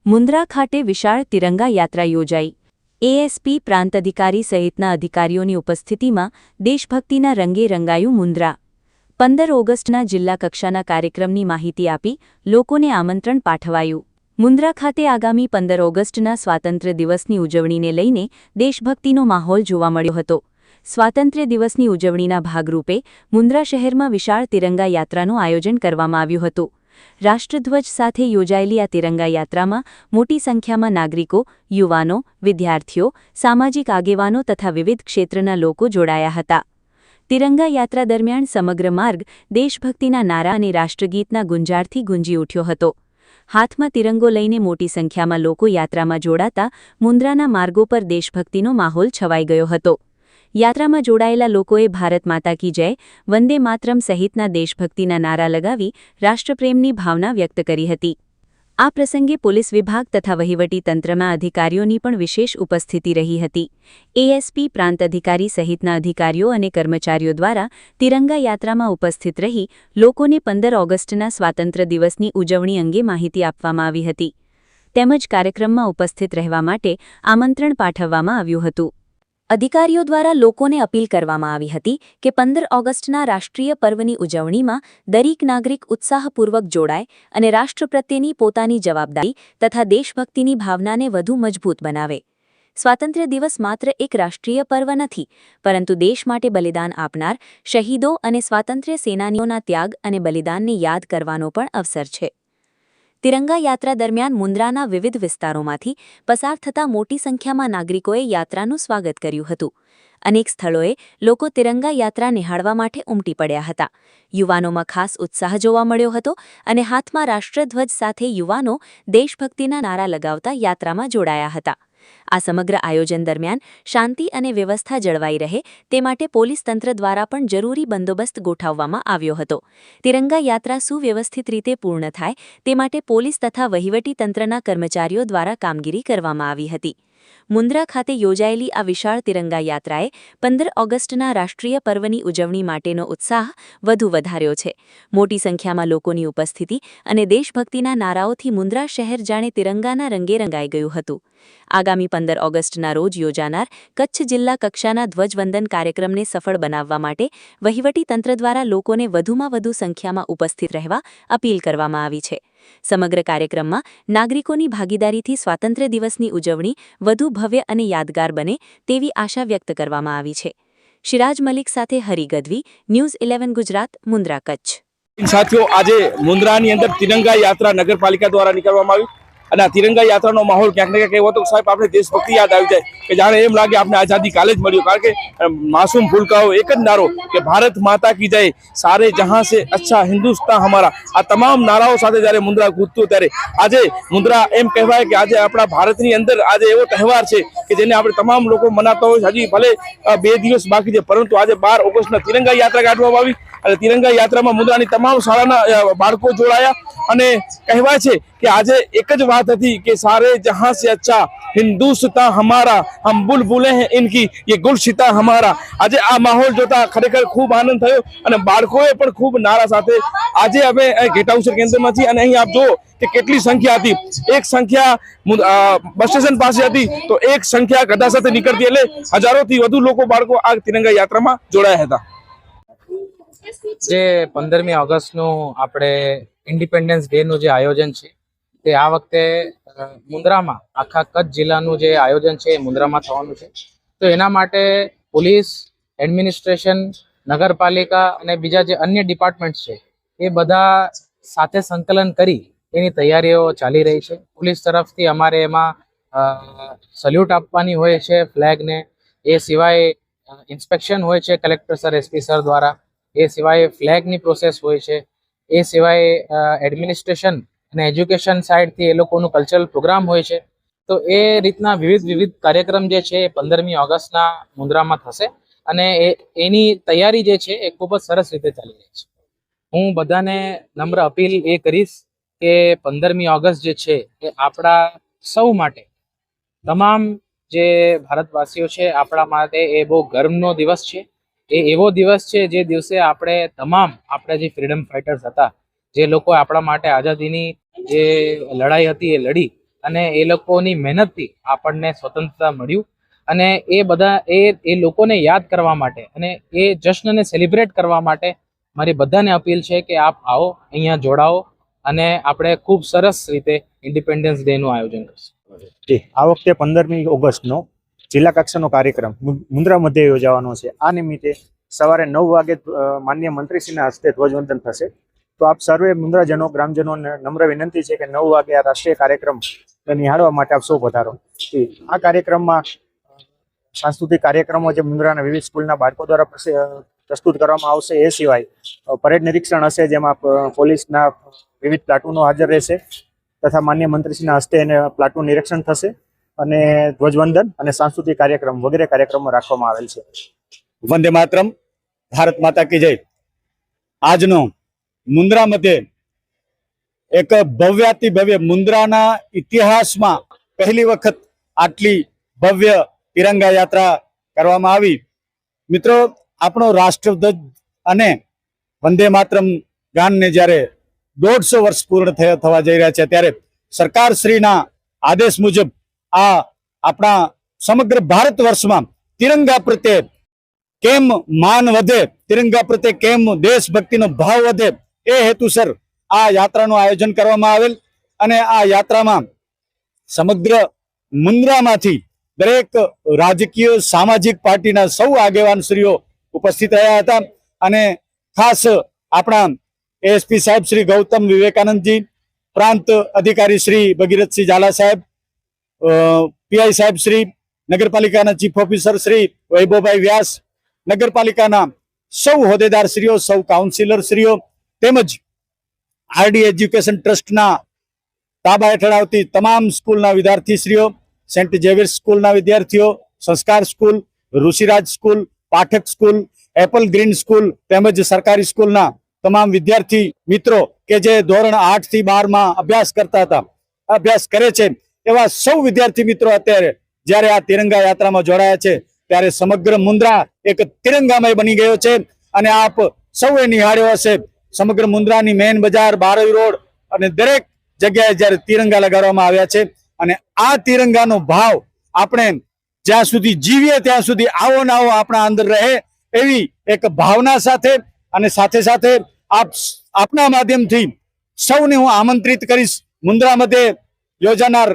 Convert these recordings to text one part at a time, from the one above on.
મુન્દ્રા ખાતે વિશાળ તિરંગા યાત્રા યોજાઈ। એએસપી પ્રાંત અધિકારી સહિતના અધિકારીઓની ઉપસ્થિતિમાં દેશભક્તિના રંગે રંગાયું મુન્દ્રા। 15 ઓગસ્ટના જિલ્લા કક્ષાના કાર્યક્રમની માહિતી આપી લોકોને આમંત્રણ પાઠવાયું। મુન્દ્રા ખાતે આગામી 15 ઓગસ્ટના સ્વાતંત્ર્ય દિવસની ઉજવણીને લઈને દેશભક્તિનો માહોલ જોવા મળ્યો હતો। સ્વાતંત્ર્ય દિવસની ઉજવણીના ભાગરૂપે મુન્દ્રા શહેરમાં વિશાળ તિરંગા યાત્રાનું આયોજન કરવામાં આવ્યું હતું। રાષ્ટ્રધ્વજ સાથે યોજાયેલી આ તિરંગા યાત્રામાં મોટી સંખ્યામાં નાગરિકો, યુવાનો, વિદ્યાર્થીઓ, સામાજિક આગેવાનો તથા વિવિધ ક્ષેત્રના લોકો જોડાયા હતા। તિરંગા યાત્રા દરમિયાન સમગ્ર માર્ગ દેશભક્તિના નારા અને રાષ્ટ્રગીતના ગુંજારથી ગુંજી ઉઠ્યો હતો। હાથમાં તિરંગો લઈને મોટી સંખ્યામાં લોકો યાત્રામાં જોડાતા મુન્દ્રાના માર્ગો પર દેશભક્તિનો માહોલ છવાઈ ગયો હતો। યાત્રામાં જોડાયેલા લોકોએ ભારત માતા કી જય, વંદે માતરમ સહિતના દેશભક્તિના નારા લગાવી રાષ્ટ્રપ્રેમની ભાવના વ્યક્ત કરી હતી। આ પ્રસંગે પોલીસ વિભાગ તથા વહીવટી તંત્રના અધિકારીઓની પણ વિશેષ ઉપસ્થિતિ રહી હતી। એએસપી પ્રાંત અધિકારી સહિતના અધિકારીઓ અને કર્મચારીઓ દ્વારા તિરંગા યાત્રામાં ઉપસ્થિત રહી લોકોને 15 ઓગસ્ટના સ્વાતંત્ર્ય દિવસની ઉજવણી અંગે માહિતી આપવામાં આવી હતી તેમજ કાર્યક્રમમાં ઉપસ્થિત રહેવા માટે આમંત્રણ પાઠવવામાં આવ્યું હતું। અધિકારીઓ દ્વારા લોકોને અપીલ કરવામાં આવી હતી કે 15 ઓગસ્ટના રાષ્ટ્રીય પર્વની ઉજવણીમાં દરેક નાગરિક ઉત્સાહપૂર્વક જોડાય અને રાષ્ટ્ર પ્રત્યેની પોતાની જવાબદારી તથા દેશભક્તિની ભાવનાને વધુ મજબૂત બનાવે। સ્વાતંત્ર્ય દિવસ માત્ર એક રાષ્ટ્રીય પર્વ નથી, પરંતુ દેશ માટે બલિદાન આપનાર શહીદો અને સ્વાતંત્ર્ય સેનાનીઓના ત્યાગ અને બલિદાનને યાદ કરવાનો પણ અવસર છે। તિરંગા યાત્રા દરમિયાન મુન્દ્રાના વિવિધ વિસ્તારોમાંથી પસાર થતા મોટી સંખ્યામાં નાગરિકોએ યાત્રાનું સ્વાગત કર્યું હતું। અનેક સ્થળોએ લોકો તિરંગા યાત્રા નિહાળવા માટે ઉમટી પડ્યા હતા। યુવાનોમાં ખાસ ઉત્સાહ જોવા મળ્યો હતો અને હાથમાં રાષ્ટ્રધ્વજ સાથે યુવાનો દેશભક્તિના નારા લગાવતા યાત્રામાં જોડાયા હતા। આ સમગ્ર આયોજન દરમિયાન શાંતિ અને વ્યવસ્થા જળવાઈ રહે તે માટે પોલીસ તંત્ર દ્વારા પણ જરૂરી બંદોબસ્ત ગોઠવવામાં આવ્યો હતો। તિરંગા યાત્રા સુવ્યવસ્થિત રીતે પૂર્ણ થાય તે માટે પોલીસ તથા વહીવટી તંત્રના કર્મચારીઓ દ્વારા કામગીરી કરવામાં આવી હતી। મુન્દ્રા ખાતે યોજાયેલી આ વિશાળ તિરંગા યાત્રાએ 15 ઓગસ્ટના રાષ્ટ્રીય પર્વની ઉજવણી માટેનો ઉત્સાહ વધુ વધાર્યો છે। મોટી સંખ્યામાં લોકોની ઉપસ્થિતિ અને દેશભક્તિના નારાઓથી મુન્દ્રા શહેર જાણે તિરંગાના રંગે રંગાઈ ગયું હતું। આગામી 15 ઓગસ્ટના રોજ યોજાનાર કચ્છ જિલ્લા કક્ષાના ધ્વજવંદન કાર્યક્રમને સફળ બનાવવા માટે વહીવટી તંત્ર દ્વારા લોકોને વધુમાં વધુ સંખ્યામાં ઉપસ્થિત રહેવા અપીલ કરવામાં આવી છે। સમગ્ર કાર્યક્રમમાં નાગરિકોની ભાગીદારીથી સ્વાતંત્ર્ય દિવસની ઉજવણી વધુ ભવ્ય અને યાદગાર બને તેવી આશા વ્યક્ત કરવામાં આવી છે। શિરાજ મલિક સાથે હરી ગદવી, ન્યૂઝ 11 ગુજરાત, મુન્દ્રા, કચ્છ। સાથીઓ, આજે મુન્દ્રાની અંદર તિરંગા યાત્રા નગરપાલિકા દ્વારા નીકળવામાં આવી અને આ તિરંગા યાત્રાનો માહોલ ક્યાંક ને ક્યાંક એવો હતો સાહેબ આપણે દેશભક્તિ યાદ આવી જાય કે જાણે એમ લાગે આપણે આઝાદી કાલે જ મળ્યું। કારણ કે માસૂમ ભૂલકાઓ એક જ નારો કે ભારત માતા કી જય, સારે જહાં સે અચ્છા હિન્દુસ્તાન હમારા, આ તમામ નારાઓ સાથે જ્યારે મુન્દ્રા કૂદતું ત્યારે આજે મુન્દ્રા એમ કહેવાય કે આજે આપણા ભારતની અંદર આજે એવો તહેવાર છે કે જેને આપણે તમામ લોકો મનાતા હોય। હજી ભલે 2 દિવસ બાકી છે, પરંતુ આજે 12 ઓગસ્ટના તિરંગા યાત્રા કાઢવામાં આવી અને તિરંગા યાત્રામાં મુન્દ્રાની તમામ શાળાના બાળકો જોડાયા અને કહેવાય છે કે આજે એક જ વાત હતી કે સારે જહાં સે અચ્છા હિન્દુસ્તાન હમારા, હમ બુલબુલે હૈ ઇનકી, યે ગુલશિતા હમારા। આજે આ માહોલ જોતા ખરેખર ખૂબ આનંદ થયો અને બાળકોએ પણ ખૂબ નારા સાથે આજે અમે ઘેટાઉસર કેન્દ્રમાં છીએ અને અહીં આપ જુઓ કે કેટલી સંખ્યા હતી। એક સંખ્યા બસ સ્ટેશન પાસે હતી તો એક સંખ્યા ગદા સાથે નીકળતી, એટલે હજારોથી વધુ લોકો બાળકો આ તિરંગા યાત્રામાં જોડાયા હતા। જે 15મી ઓગસ્ટનું આપણે ઇન્ડિપેન્ડન્સ ડેનું જે આયોજન છે તે આ વખતે મુન્દ્રામાં આખા કચ્છ જિલ્લાનું જે આયોજન છે એ મુન્દ્રામાં થવાનું છે। તો એના માટે પોલીસ, એડમિનિસ્ટ્રેશન, નગરપાલિકા અને બીજા જે અન્ય ડિપાર્ટમેન્ટ્સ છે એ બધા સાથે સંકલન કરી એની તૈયારીઓ ચાલી રહી છે। પોલીસ તરફથી અમારે એમાં સલ્યુટ આપવાની હોય છે ફ્લેગને, એ સિવાય ઇન્સ્પેક્શન હોય છે કલેક્ટર સર, એસપી સર દ્વારા, એ સિવાય ફ્લેગની પ્રોસેસ હોય છે, એ સિવાય એડમિનિસ્ટ્રેશન અને એજ્યુકેશન સાઇડથી એ લોકોનું કલ્ચરલ પ્રોગ્રામ હોય છે। તો એ રીતના વિવિધ કાર્યક્રમ જે છે એ 15મી ઓગસ્ટના મુન્દ્રામાં થશે અને એની તૈયારી જે છે એ ખૂબ જ સરસ રીતે ચાલી રહી છે। હું બધાને નમ્ર અપીલ એ કરીશ કે 15મી ઓગસ્ટ જે છે એ આપણા સૌ માટે, તમામ જે ભારતવાસીઓ છે આપણા માટે એ બહુ ગર્વનો દિવસ છે। એ એવો દિવસ છે જે દિવસે આપણે જે ફ્રીડમ ફાઇટર્સ હતા, જે લોકો આપણા માટે આઝાદીની જે લડાઈ હતી એ લડી અને એ લોકોની મહેનતથી આપણને સ્વતંત્રતા મળ્યું. અને એ બધા એ લોકોને યાદ કરવા માટે અને એ જશ્નને સેલિબ્રેટ કરવા માટે મારી બધાને અપીલ છે કે આપ આવો, અહીંયા જોડાઓ અને આપણે ખૂબ સરસ રીતે ઇન્ડિપેન્ડન્સ ડેનું આયોજન કરીશું. જી, આ વખતે 15મી ઓગસ્ટનો જિલ્લા કક્ષાનો કાર્યક્રમ મુન્દ્રા મધ્યે યોજાવાનો છે. આ નિમિત્તે સવારે 9 વાગે માનનીય મંત્રીશ્રીના હસ્તે ધ્વજવંદન થશે. તો આપ સર્વે મુન્દ્રાજનો, ગ્રામજનોને નમ્ર વિનંતી છે કે 9 વાગે આ રાષ્ટ્રીય કાર્યક્રમ નિહાળવા માટે આપ સૌ પધારો. આ કાર્યક્રમમાં સાંસ્કૃતિક કાર્યક્રમો જે મુન્દ્રાના વિવિધ સ્કૂલના બાળકો દ્વારા પ્રસ્તુત કરવામાં આવશે. એ સિવાય પરેડ નિરીક્ષણ હશે, જેમાં પોલીસના વિવિધ પ્લાટૂનો હાજર રહેશે તથા માન્ય મંત્રીશ્રીના હસ્તે એને પ્લાટૂન નિરીક્ષણ થશે અને ધ્વજવંદન અને સાંસ્કૃતિક કાર્યક્રમ વગેરે કાર્યક્રમો રાખવામાં આવેલ છે. વંદે માતરમ, ભારત માતા કી જય. આજનો મુન્દ્રા મધ્યે એક ભવ્યાતિ ભવ્ય મુન્દ્રાના ઇતિહાસમાં પહેલી વખત આટલી ભવ્ય તિરંગા યાત્રા કરવામાં આવી. મિત્રો, આપણો રાષ્ટ્રધ્વજ અને વંદે માતરમ ગાનને જ્યારે 150 વર્ષ પૂર્ણ થવા જઈ રહ્યા છે, ત્યારે સરકાર શ્રીના આદેશ મુજબ આ આપણા સમગ્ર ભારત વર્ષમાં તિરંગા પ્રત્યે કેમ માન વધે, તિરંગા પ્રત્યે કેમ દેશભક્તિનો ભાવ વધે, એ હેતુસર આ યાત્રાનું આયોજન કરવામાં આવેલ. અને આ યાત્રામાં સમગ્ર મુન્દ્રામાંથી દરેક રાજકીય સામાજિક પાર્ટીના સૌ આગેવાનશ્રીઓ ઉપસ્થિત રહ્યા હતા. અને ખાસ આપણા એએસપી સાહેબ શ્રી ગૌતમ વિવેકાનંદજી, પ્રાંત અધિકારી શ્રી ભગીરથસિંહ ઝાલા સાહેબ, પીઆઈ સાહેબ શ્રી, નગરપાલિકાના ચીફ ઓફિસર શ્રી વૈભવભાઈ વ્યાસ, નગરપાલિકાના સૌ હોદ્દેદાર શ્રીઓ, સૌ કાઉન્સિલર શ્રીઓ, તેમજ આરડી એજ્યુકેશન ટ્રસ્ટના તાબા હેઠળ આવતી તમામ સ્કૂલના વિદ્યાર્થીશ્રીઓ, સેન્ટ ઝેવિયર્સ સ્કૂલના વિદ્યાર્થીઓ, સંસ્કાર school, Rishiraj school, Pathak school, Apple green school તેમજ સરકારી સ્કૂલના તમામ વિદ્યાર્થી મિત્રો કે જે ધોરણ 8 થી 12 માં અભ્યાસ કરે છે, એવા સૌ વિદ્યાર્થી મિત્રો અત્યારે જ્યારે આ તિરંગા યાત્રામાં જોડાયા છે, ત્યારે સમગ્ર મુન્દ્રા એક તિરંગામય બની ગયો છે. અને આપ સૌએ નિહાળ્યો હશે, સમગ્ર મુન્દ્રાની મેન બજાર, બારોઈ રોડ અને દરેક જગ્યાએ જ્યારે તિરંગા લગાડવામાં આવ્યા છે. અને આ તિરંગાનો ભાવ આપણે જ્યાં સુધી જીવીએ ત્યાં સુધી આવો ને આવો આપણા અંદર રહે, એવી એક ભાવના સાથે અને સાથે સાથે આપના માધ્યમથી સૌને હું આમંત્રિત કરીશ મુન્દ્રા મધ્યે યોજાનાર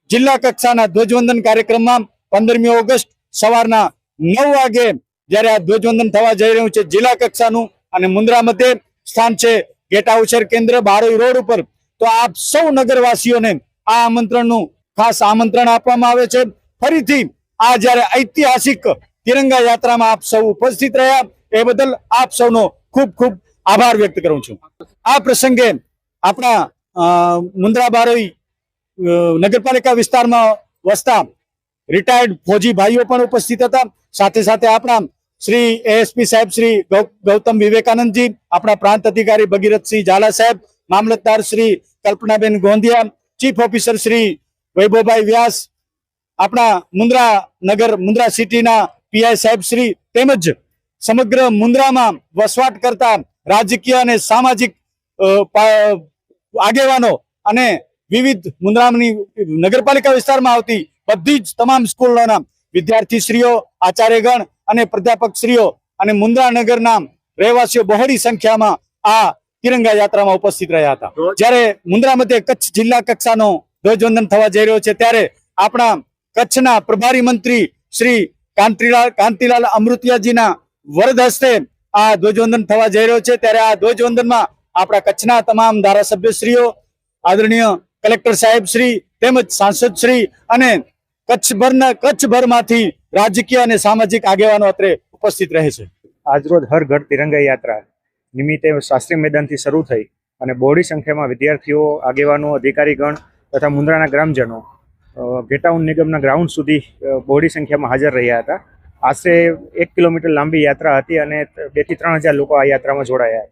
જિલ્લા કક્ષાના ધ્વજવંદન કાર્યક્રમમાં 15મી ઓગસ્ટ સવારના 9 વાગે જ્યારે આ ધ્વજવંદન થવા જઈ રહ્યું છે જિલ્લા કક્ષાનું. અને મુન્દ્રા મધ્યે સ્થાન છે ગેટા ઉછેર કેન્દ્ર, બારોઈ રોડ ઉપર. તો આપ સૌ નગરવાસીઓને આ આમંત્રણનું ખાસ આમંત્રણ આપવામાં આવે છે. ફરીથી આ જ્યારે ઐતિહાસિક તિરંગા યાત્રામાં આપ સૌ ઉપસ્થિત રહ્યા, એ બદલ આપ સૌનો ખૂબ ખૂબ આભાર વ્યક્ત કરું છું. આ પ્રસંગે આપણા મુન્દ્રા બારોઈ નગરપાલિકા વિસ્તારમાં વસતા રિટાયર્ડ ફૌજી ભાઈઓ પણ ઉપસ્થિત હતા. સાથે સાથે આપણા શ્રી એએસપી સાહેબ શ્રી ગૌતમ વિવેકાનંદજી, આપણા પ્રાંત અધિકારી ભગીરથસિંહ ઝાલા સાહેબ, મામલતદાર શ્રી કલ્પનાબેન ગોંધિયા, ચીફ ઓફિસર શ્રી વૈભવભાઈ વ્યાસ, આપણા મુન્દ્રા સિટીના પીઆઈ સાહેબ શ્રી, તેમજ સમગ્ર મુન્દ્રામાં વસવાટ કરતા રાજકીય અને સામાજિક આગેવાનો અને વિવિધ મુન્દ્રાની નગરપાલિકા વિસ્તારમાં આવતી બધી જ તમામ સ્કૂલોના વિદ્યાર્થીશ્રીઓ, આચાર્યગણ અને પ્રાધ્યાપકશ્રીઓ અને મુન્દ્રા નગરના રહેવાસીઓ બહોળી સંખ્યામાં આ તિરંગા યાત્રામાં ઉપસ્થિત રહ્યા હતા. જ્યારે મુન્દ્રા મધ્યે કચ્છ જિલ્લા કક્ષાનો ધ્વજવંદન થવા જઈ રહ્યો છે, ત્યારે આપણા કચ્છના પ્રભારી મંત્રી શ્રી કાંતિલાલ અમૃતિયાજીના વરદ હસ્તે આ ધ્વજવંદન થવા જઈ રહ્યો છે. ત્યારે આ ધ્વજવંદનમાં આપણા કચ્છના તમામ ધારાસભ્યશ્રીઓ, આદરણીય કલેક્ટર સાહેબ શ્રી તેમજ સાંસદ શ્રી અને કચ્છભરમાંથી રાજકીય અને સામાજિક આગેવાનો અત્રે ઉપસ્થિત રહે છે. આજરોજ હર ઘર તિરંગા યાત્રા નિમિત્તે શાસ્ત્રી મેદાનથી શરૂ થઈ અને બહોળી સંખ્યામાં વિદ્યાર્થીઓ, આગેવાનો, અધિકારીગણ તથા મુન્દ્રાના ગ્રામજનો ગેટાઉન નિગમના ગ્રાઉન્ડ સુધી બહોળી સંખ્યામાં હાજર રહ્યા હતા. આશરે 1 કિલોમીટર લાંબી યાત્રા હતી અને 2 થી 3 હજાર લોકો આ યાત્રામાં જોડાયા.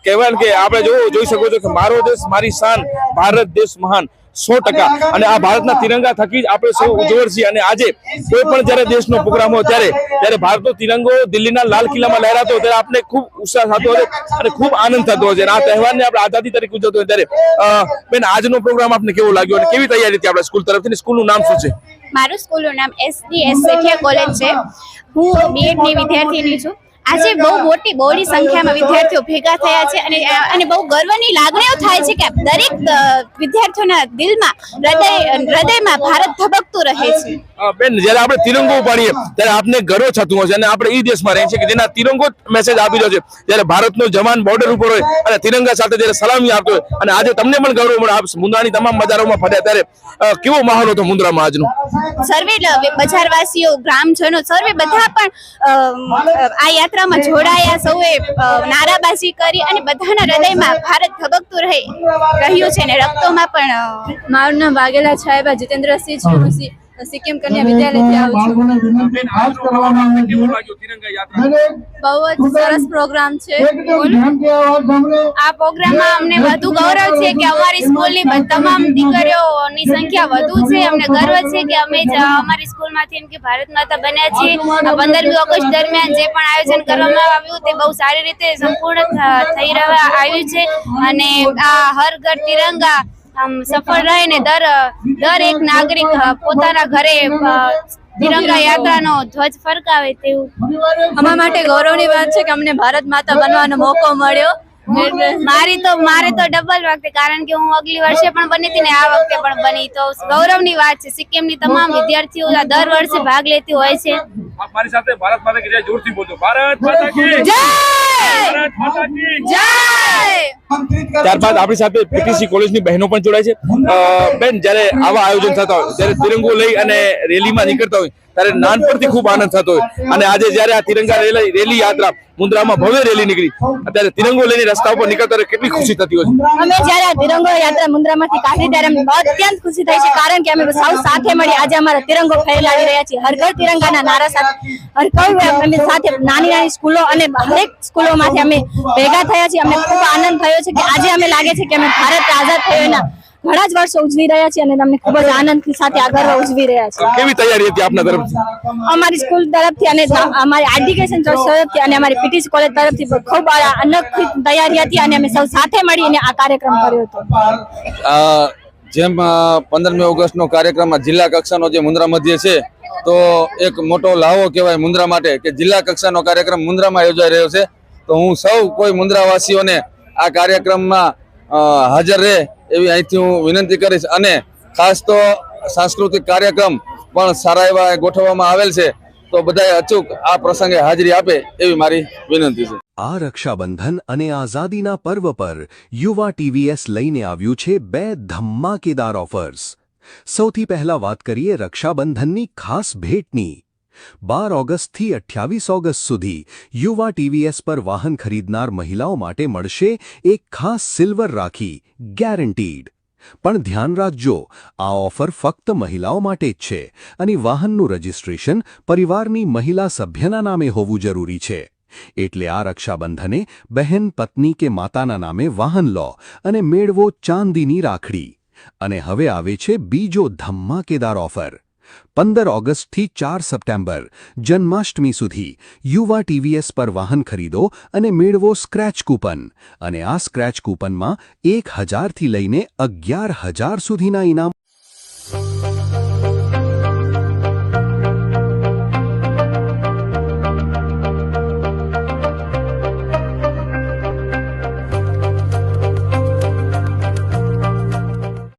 કહેવાય કે આપણે જોઈ શકો છો કે મારો દેશ મારી શાન, ભારત દેશ મહાન. 100%. અને આ ભારતના તિરંગા થકી જ આપણે સૌ ઉજવળ છીએ. અને આજે કોઈ પણ જ્યારે દેશનો પ્રોગ્રામ હોય ત્યારે ભારતનો તિરંગો દિલ્હીના લાલ કિલ્લામાં લહેરાતો હોય ત્યારે આપણે ખૂબ ઉત્સાહ થતો હોય અને ખૂબ આનંદ થતો હોય છે. અને આ તહેવારને આપણે આઝાદી તરીકે ઉજવતો હોય ત્યારે બેન આજનો પ્રોગ્રામ આપને કેવો લાગ્યો અને કેવી તૈયારી હતી આપણા સ્કૂલ તરફથી? સ્કૂલનું નામ શું છે? મારું સ્કૂલનું નામ SDS સેઠિયા કોલેજ છે. હું બીએડની વિદ્યાર્થીની છું. આજે બહુ બહોળી સંખ્યામાં વિદ્યાર્થીઓ ભેગા થયા છે અને બહુ ગર્વની લાગણીઓ થાય છે કે દરેક વિદ્યાર્થીઓના દિલમાં હૃદયમાં ભારત ધબકતું રહે છે. બેન જ્યારે આપણે તિરંગો ઉપાડીએ ત્યારે આપને ગર્વ થતું હોય છે અને આપણે એ દેશમાં રહીએ છીએ કે જેના તિરંગો મેસેજ આપી રહ્યો છે. જ્યારે ભારતનો જવાન બોર્ડર ઉપર હોય અને તિરંગા સાથે જ્યારે સલામી આપતો હોય અને આજે તમને પણ ગૌરવ મળે. આપ મુન્દ્રાની તમામ બજારોમાં ફર્યા ત્યારે કેવો માહોલ હતો મુન્દ્રામાં આજનો? સર્વે બજારવાસીઓ, ગ્રામજનો સર્વે બધા પણ આ યાત્રામાં જોડાયા. સૌએ નારાબાજી કરી અને બધાના હૃદયમાં ભારત ધબકતું રહ્યું છે અને રક્તોમાં પણ. મારું નામ વાઘેલા સાહેબા જીતેન્દ્રસિંહ છે. હું સિક્કિમ કન્યા વિદ્યાલયથી આવું છું. બેન આજનો પ્રોગ્રામ આપને કેવો લાગ્યો તિરંગા યાત્રા? બહુ જ સરસ પ્રોગ્રામ છે. આ પ્રોગ્રામમાં અમને વધુ ગૌરવ છે કે અમારી સ્કૂલની તમામ દીકરીઓની સંખ્યા વધુ છે. અમને ગર્વ છે કે અમે અમારી સ્કૂલમાંથી એમ કે ભારત માતા બન્યા છીએ. 15મી ઓગસ્ટ દરમિયાન જે પણ આયોજન કરવામાં આવ્યું તે બહુ સારી રીતે સંપૂર્ણ થઈ આવ્યું છે અને આ હર ઘર તિરંગા સફળ રહે ને દર એક નાગરિક પોતાના ઘરે તિરંગા યાત્રાનો ધ્વજ ફરકાવે તેવું. અમારા માટે ગૌરવની વાત છે કે અમને ભારત માતા બનવાનો મોકો મળ્યો. મારે તો ડબલ વખતે, કારણ કે હું અગલી વર્ષે પણ બની હતી ને આ વખતે પણ બની, તો ગૌરવની વાત છે. સિક્કિમની તમામ વિદ્યાર્થીઓ દર વર્ષે ભાગ લેતી હોય છે. મારી સાથે ભારત માતા કી જય જોરથી બોલો. ભારત માતા કી જય! ભારત માતા કી જય! ત્યારબાદ આપણી સાથે પીટીસી કોલેજની બહેનો પણ જોડાય છે. બેન જ્યારે આવા આયોજન થતા હોય ત્યારે તિરંગો લઈ અને રેલીમાં નીકળતા હોય ત્યારે નાનપણથી ખૂબ આનંદ થતો હોય અને આજે જ્યારે આ તિરંગા રેલી યાત્રા મુન્દ્રામાં ભવ્ય રેલી નીકળી ત્યારે તિરંગો લઈને રસ્તા ઉપર નીકળતા હોય કેટલી ખુશી થતી હોય છે? અમે જ્યારે આ તિરંગો યાત્રા મુન્દ્રામાંથી કાઢી ત્યારે અમને અત્યંત ખુશી થઈ છે, કારણ કે અમે સૌ સાથે મળી આજે અમારા તિરંગો ફેલાવી રહ્યા છીએ. હર ઘર તિરંગાના નારા સાથે અમે સાથે નાની સ્કૂલો અને હરેક સ્કૂલોમાંથી અમે ભેગા થયા છીએ. અમને ખૂબ આનંદ થયો છે કે આજે અમે લાગે છે કે અમે ભારત આઝાદ થયો એના ઘણા જ વર્ષો ઉજવી રહ્યા છીએ અને અમને ખૂબ જ આનંદ સાથે આ ગર્વ ઉજવી રહ્યા છીએ. કેવી તૈયારી હતી આપના તરફથી? અમારી સ્કૂલ તરફથી અને અમારી એજ્યુકેશન તરફથી અને અમારી પીટીસી કોલેજ તરફથી ખૂબ અનોખી તૈયારી હતી અને અમે સૌ સાથે મળીને આ કાર્યક્રમ કર્યો હતો. જેમ 15મી ઓગસ્ટનો કાર્યક્રમ જિલ્લા કક્ષાનો જે મુન્દ્રા મધ્ય છે તો એક મોટો લાવો કહેવાય મુન્દ્રા માટે કે જિલ્લા કક્ષાનો કાર્યક્રમ મુન્દ્રામાં યોજાઈ રહ્યો છે. તો હું સૌ કોઈ મુન્દ્રાવાસીઓને આ કાર્યક્રમમાં હાજર રહે એવી અહીંથી હું વિનંતી કરીશ. અને ખાસ તો સાંસ્કૃતિક કાર્યક્રમ પણ સારા એવા ગોઠવવામાં આવેલ છે, તો બધાએ અચૂક આ પ્રસંગે હાજરી આપે એવી મારી વિનંતી છે. આ રક્ષાબંધન અને આઝાદીના પર્વ પર યુવા ટીવીએસ લઈને આવ્યું છે 2 ધમાકેદાર ઓફર્સ. સૌથી પહેલા વાત કરીએ રક્ષાબંધનની ખાસ ભેટની. 12 ઓગસ્ટથી 28 ઓગસ્ટ સુધી યુવા ટીવીએસ પર વાહન ખરીદનાર મહિલાઓ માટે મળશે એક ખાસ સિલ્વર રાખી, ગેરંટીડ. પણ ધ્યાન રાખજો, આ ઓફર ફક્ત મહિલાઓ માટે જ છે અને વાહનનું રજિસ્ટ્રેશન પરિવારની મહિલા સભ્યના નામે હોવું જરૂરી છે. એટલે આ રક્ષાબંધને બહેન, પત્ની કે માતાના નામે વાહન લો અને મેળવો ચાંદીની રાખડી. અને હવે આવે છે બીજો ધમાકેદાર ઓફર. 15 ઓગસ્ટથી 4 સપ્ટેમ્બર જન્માષ્ટમી સુધી યુવા ટીવીએસ પર વાહન ખરીદો અને મેળવો સ્ક્રેચ કૂપન. અને આ સ્ક્રેચ કૂપનમાં 1000થી લઈને 11000 સુધીના ઇનામ